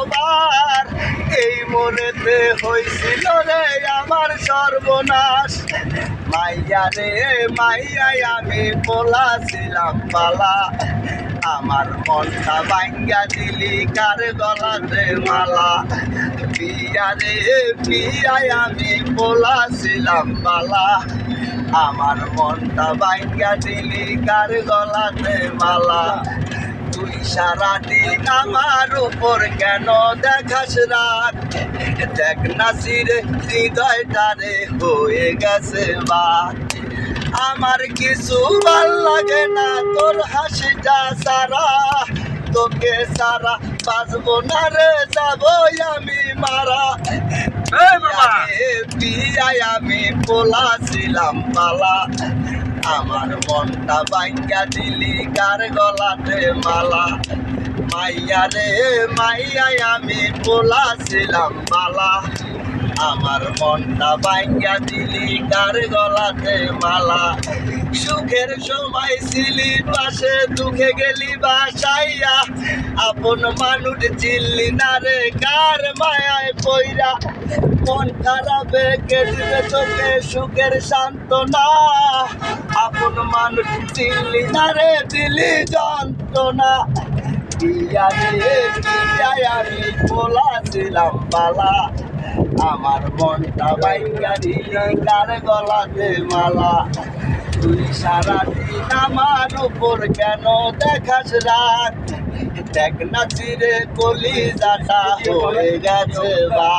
তোমার এই মনেতে হয়েছিল রে আমার সর্বনাশ। মাইয়া রে মাইয়াই আমি পোলাছিলাম পালা, আমার মনটা ভাঙ্গা দিলি কার গলাতে মালা। পিয়া রে পিয়াই আমি পোলাছিলাম পালা, আমার মনটা ভাঙ্গা দিলি কার গলাতে মালা। তুই সারাদিন আমার উপর কেন দেখাস রাত, দেখ নাসিরে হৃদয়টারে হয়ে গেছে বা। আমার কিছু ভাল লাগে না তোর হাসিটা সারা, তোকে সারা বাঁচবো না রে যাবো আমি মারা। পিয়াই আমি পোলাছিলাম পালা, আমার মনটা ভাঙ্গা দিলি কার গলাতে মালা। মাইয়া রে মাইয়াই আমি পোলাছিলাম পালা, আমার মনটা ভাঙ্গা দিলি কার গলাতে মালা। সুখের সময় ছিলি পাশে, দুঃখে গেলি বাসাইয়া, আপন মানুষ চিনলি না রে কার মায়ায় পইরা। মন খারাপে কেটে চোখে সুখের সান্ত্বনা, আপন মানুষ চিনলি না রে দিলি যন্ত্রণা। পিয়া রে পিয়াই আমি পোলাছিলাম পালা, আমার মনটা ভাঙ্গা দিলি কার গলাতে মালা। তুই সারাদিন আমার উপর কেন দেখাস রাত, দেখ না চিরে কলিজাটা হয়ে গেছে বা।